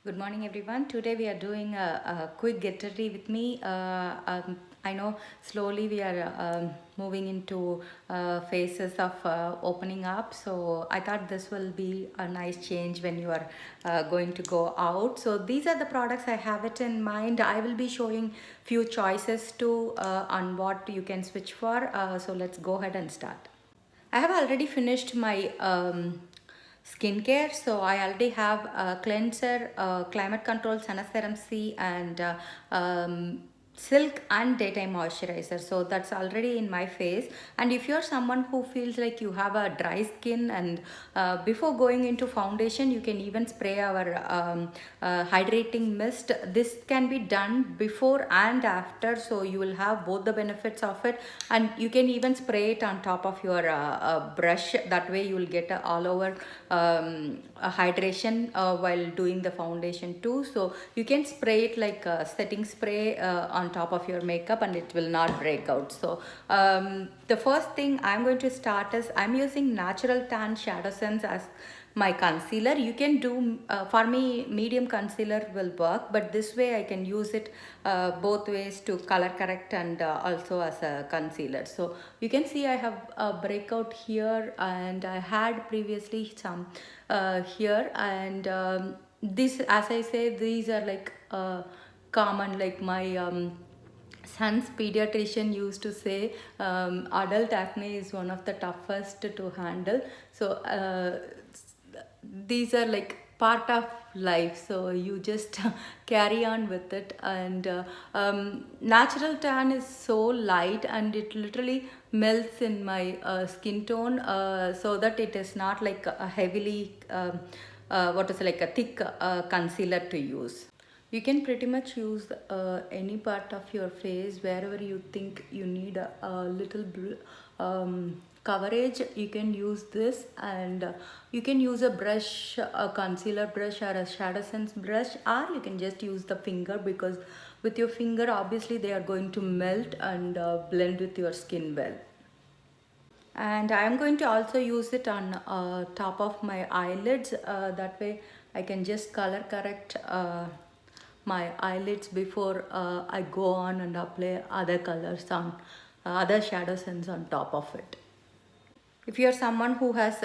Good morning, everyone. Today we are doing a quick get ready with me. I know slowly we are moving into phases of opening up. So I thought this will be a nice change when you are going to go out. So these are the products I have it in mind. I will be showing few choices too on what you can switch for. So let's go ahead and start. I have already finished my skincare, so I already have a cleanser, climate control, Sana Serum C, and silk and daytime moisturizer. So that's already in my face. And if you're someone who feels like you have a dry skin, and before going into foundation, you can even spray our hydrating mist. This can be done before and after, so you will have both the benefits of it, and you can even spray it on top of your brush. That way you will get a all over hydration while doing the foundation too. So you can spray it like a setting spray on top of your makeup, and it will not break out. So the first thing I'm going to start is I'm using Natural Tan Shadow Sense as my concealer. You can do for me medium concealer will work, but this way I can use it both ways to color correct and also as a concealer. So you can see I have a breakout here, and I had previously some here, and this, as I say, these are like common, like my son's pediatrician used to say, adult acne is one of the toughest to handle. So these are like part of life, so you just carry on with it. And natural tan is so light, and it literally melts in my skin tone, so that it is not like a heavily what is like a thick concealer to use. You can pretty much use any part of your face wherever you think you need a little coverage. You can use this, and you can use a brush, a concealer brush or a shadow sense brush, or you can just use the finger, because with your finger obviously they are going to melt and blend with your skin well. And I am going to also use it on top of my eyelids. That way I can just color correct my eyelids before I go on and apply other colors on other shadow scents on top of it. If you're someone who has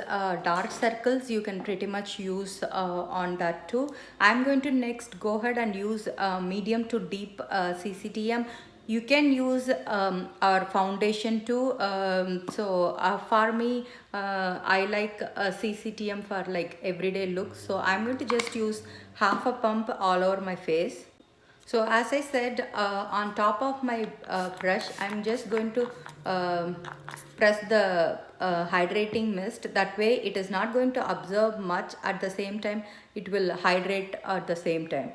dark circles, you can pretty much use on that too. I'm going to next go ahead and use medium to deep CCTM. You can use our foundation too. For me, I like CCTM for like everyday look. So I'm going to just use half a pump all over my face. So as I said, on top of my brush, I'm just going to press the hydrating mist. That way it is not going to absorb much, at the same time it will hydrate at the same time.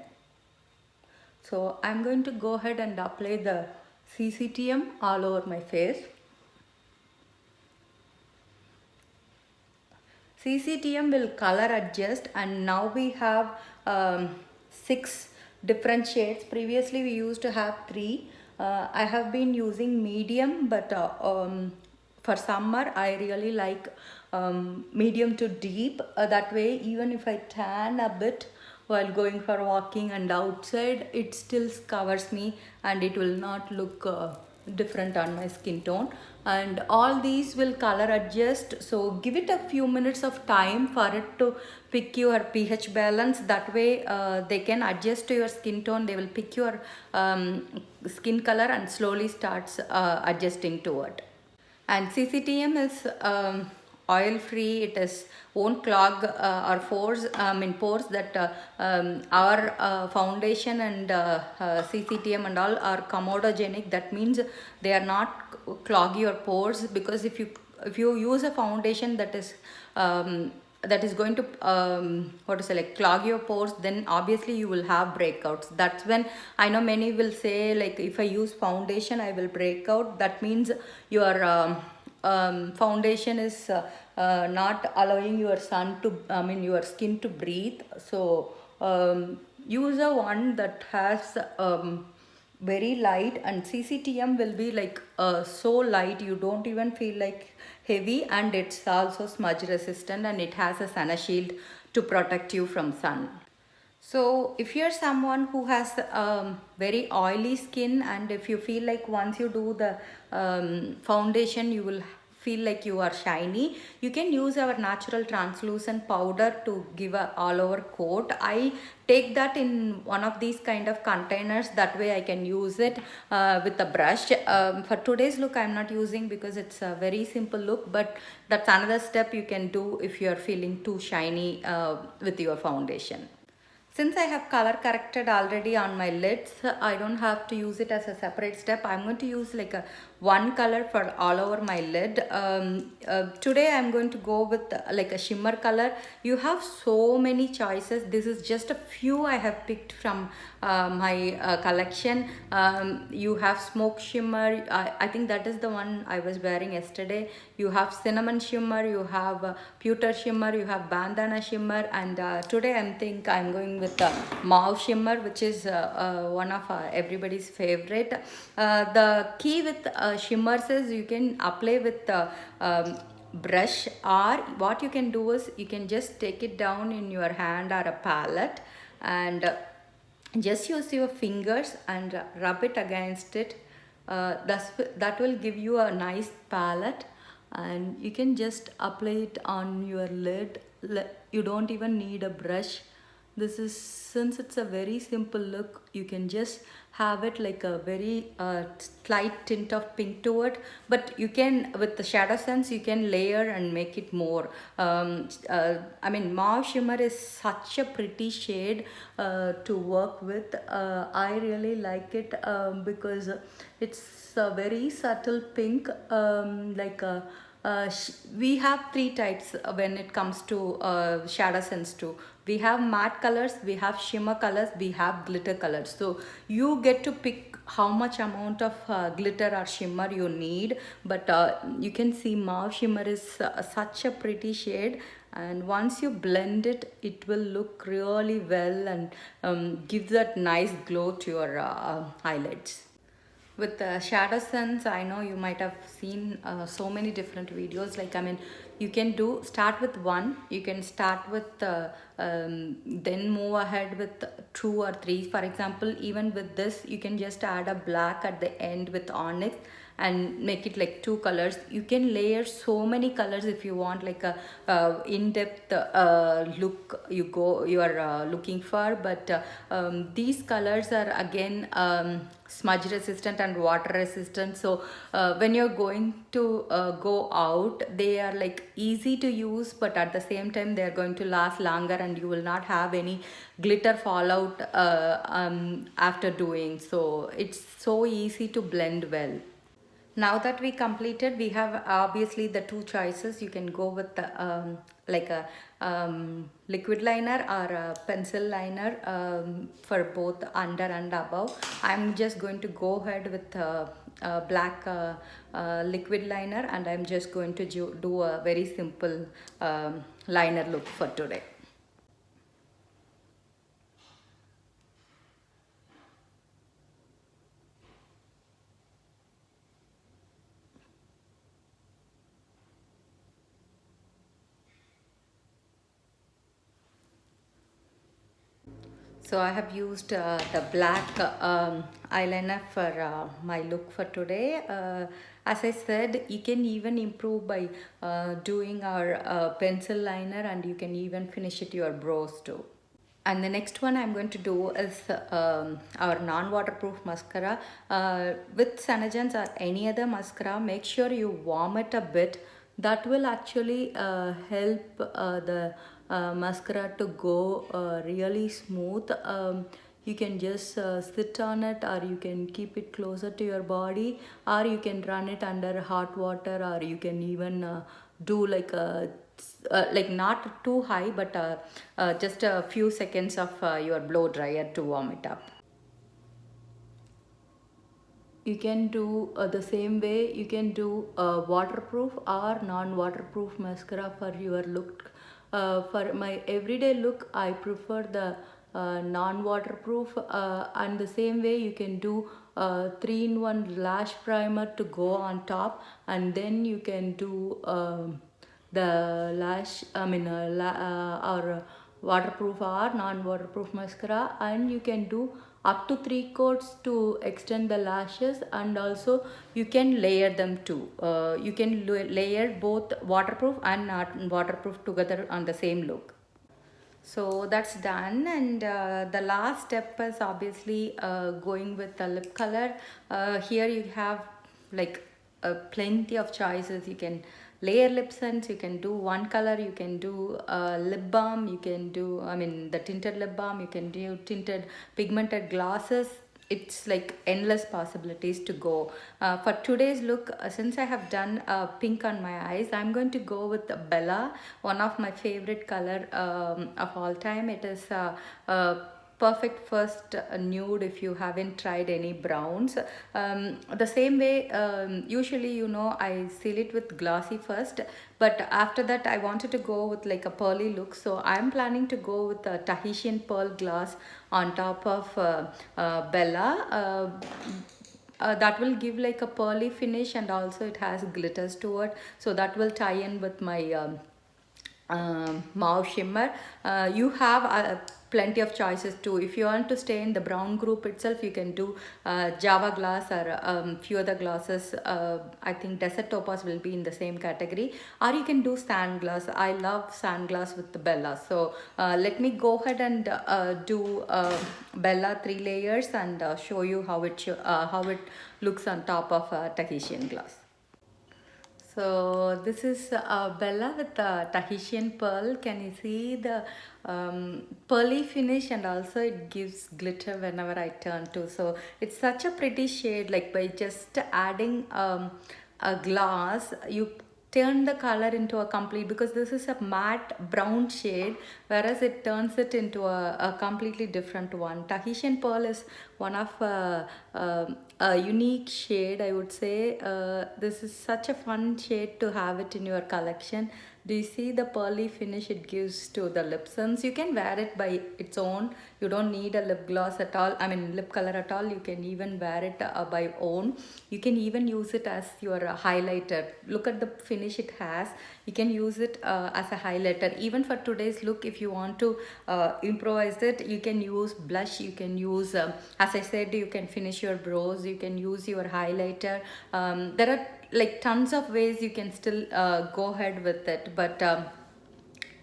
So I'm going to go ahead and apply the CCTM all over my face. CCTM will color adjust, and now we have 6 different shades. Previously we used to have 3. I have been using medium, but for summer I really like medium to deep. That way even if I tan a bit while going for walking and outside, it still covers me and it will not look different on my skin tone. And all these will color adjust, so give it a few minutes of time for it to pick your pH balance. That way they can adjust to your skin tone. They will pick your skin color and slowly starts adjusting to it. And CCTM is oil free. It is won't clog our pores that our foundation and CCTM and all are comedogenic. That means they are not clog your pores, because if you use a foundation that is going to what to say, like clog your pores, then obviously you will have breakouts. That's when I know many will say, like, if I use foundation I will break out. That means your foundation is not allowing your your skin to breathe. So use a one that has very light, and CCTM will be like so light you don't even feel like heavy, and it's also smudge resistant, and it has a sun shield to protect you from sun. So, if you're someone who has very oily skin, and if you feel like once you do the foundation, you will feel like you are shiny, you can use our natural translucent powder to give a all over coat. I take that in one of these kind of containers, that way I can use it with a brush. For today's look I'm not using because it's a very simple look, but that's another step you can do if you are feeling too shiny with your foundation. Since I have color corrected already on my lids, I don't have to use it as a separate step. I'm going to use like a one color for all over my lid. Today I'm going to go with like a shimmer color. You have so many choices. This is just a few I have picked from my collection. You have smoke shimmer. I think that is the one I was wearing yesterday. You have cinnamon shimmer, you have pewter shimmer, you have bandana shimmer, and today I'm going with the mauve shimmer, which is one of everybody's favorite. The key with shimmers is you can apply with brush, or what you can do is you can just take it down in your hand or a palette, and just use your fingers and rub it against it. That will give you a nice palette, and you can just apply it on your lid. You don't even need a brush. This is, since it's a very simple look, you can just have it like a very slight tint of pink to it, but you can, with the shadow sense, you can layer and make it more. I mean, mauve shimmer is such a pretty shade to work with. I really like it because it's a very subtle pink, we have three types when it comes to shadow sense too. We have matte colors, we have shimmer colors, we have glitter colors. So you get to pick how much amount of glitter or shimmer you need, but you can see mauve shimmer is such a pretty shade, and once you blend it, it will look really well and give that nice glow to your eyelids. With shadow sense, I know you might have seen so many different videos. Like, I mean, you can do start with one, you can start with then move ahead with two or three. For example, even with this, you can just add a black at the end with onyx and make it like two colors. You can layer so many colors if you want, like a in-depth look you are looking for, but these colors are again smudge resistant and water resistant. So when you're going to go out, they are like easy to use, but at the same time they are going to last longer, and you will not have any glitter fallout after doing. So it's so easy to blend well. Now that we completed, we have obviously the two choices. You can go with the like a liquid liner or a pencil liner for both under and above. I'm just going to go ahead with black liquid liner, and I'm just going to do a very simple liner look for today. So I have used the black eyeliner for my look for today. As I said, you can even improve by doing our pencil liner, and you can even finish it your brows too. And the next one I'm going to do is our non-waterproof mascara. With Senegence or any other mascara, make sure you warm it a bit. That will actually help the mascara to go really smooth. You can just sit on it, or you can keep it closer to your body, or you can run it under hot water, or you can even do like not too high, but just a few seconds of your blow dryer to warm it up. You can do the same way. You can do waterproof or non-waterproof mascara for your look. For my everyday look, I prefer the non-waterproof, and the same way you can do 3-in-1 lash primer to go on top, and then you can do the lash, I mean or waterproof or non-waterproof mascara, and you can do up to 3 coats to extend the lashes, and also you can layer them too. You can layer both waterproof and not waterproof together on the same look. So that's done, and the last step is obviously going with the lip color. Here you have like plenty of choices. You can layer lip sense, you can do one color, you can do lip balm, you can do, I mean, the tinted lip balm, you can do tinted pigmented glosses. It's like endless possibilities to go. For today's look, since I have done pink on my eyes, I'm going to go with Bella, one of my favorite color of all time. It is perfect first nude if you haven't tried any browns. The same way, usually, you know, I seal it with glossy first, but after that I wanted to go with like a pearly look, so I'm planning to go with a Tahitian pearl gloss on top of Bella. That will give like a pearly finish, and also it has glitters to it, so that will tie in with my mauve shimmer. You have plenty of choices too. If you want to stay in the brown group itself, you can do Java glass or few other glosses. I think Desert Topaz will be in the same category, or you can do sand glass. I love sand glass with the Bella. So let me go ahead and do Bella 3 layers and show you how it looks on top of Tahitian glass. So this is Bella with Tahitian pearl. Can you see the pearly finish, and also it gives glitter whenever I turn to. So it's such a pretty shade, like by just adding a glass, you turn the color into a complete, because this is a matte brown shade, whereas it turns it into a completely different one. Tahitian pearl is one of a unique shade, I would say. This is such a fun shade to have it in your collection. Do you see the pearly finish it gives to the lip sense? You can wear it by its own. You don't need a lip gloss at all, I mean lip color at all. You can even wear it by own. You can even use it as your highlighter. Look at the finish it has. You can use it as a highlighter. Even for today's look, if you want to improvise it, you can use blush, you can use as I said, you can finish your brows, you can use your highlighter. There are like tons of ways you can still go ahead with it, but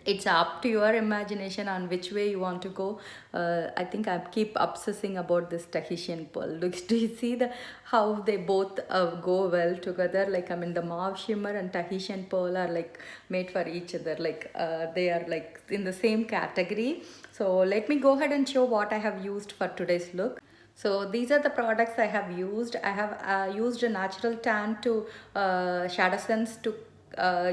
it's up to your imagination on which way you want to go. I think I keep obsessing about this Tahitian pearl. Look, do you see how they both go well together? Like, I mean, the mauve shimmer and Tahitian pearl are like made for each other. Like they are like in the same category. So let me go ahead and show what I have used for today's look. So these are the products I have used. I have used a natural tan to Shadow Sense to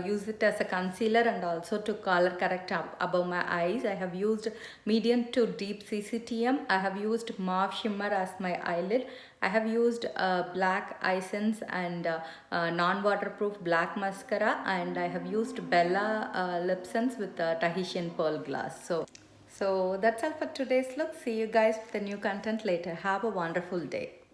use it as a concealer, and also to color correct above my eyes. I have used medium to deep CCTM. I have used mauve shimmer as my eyelid. I have used black eye sense and non-waterproof black mascara, and I have used Bella lip sense with Tahitian pearl glass. So that's all for today's look. See you guys with the new content later. Have a wonderful day.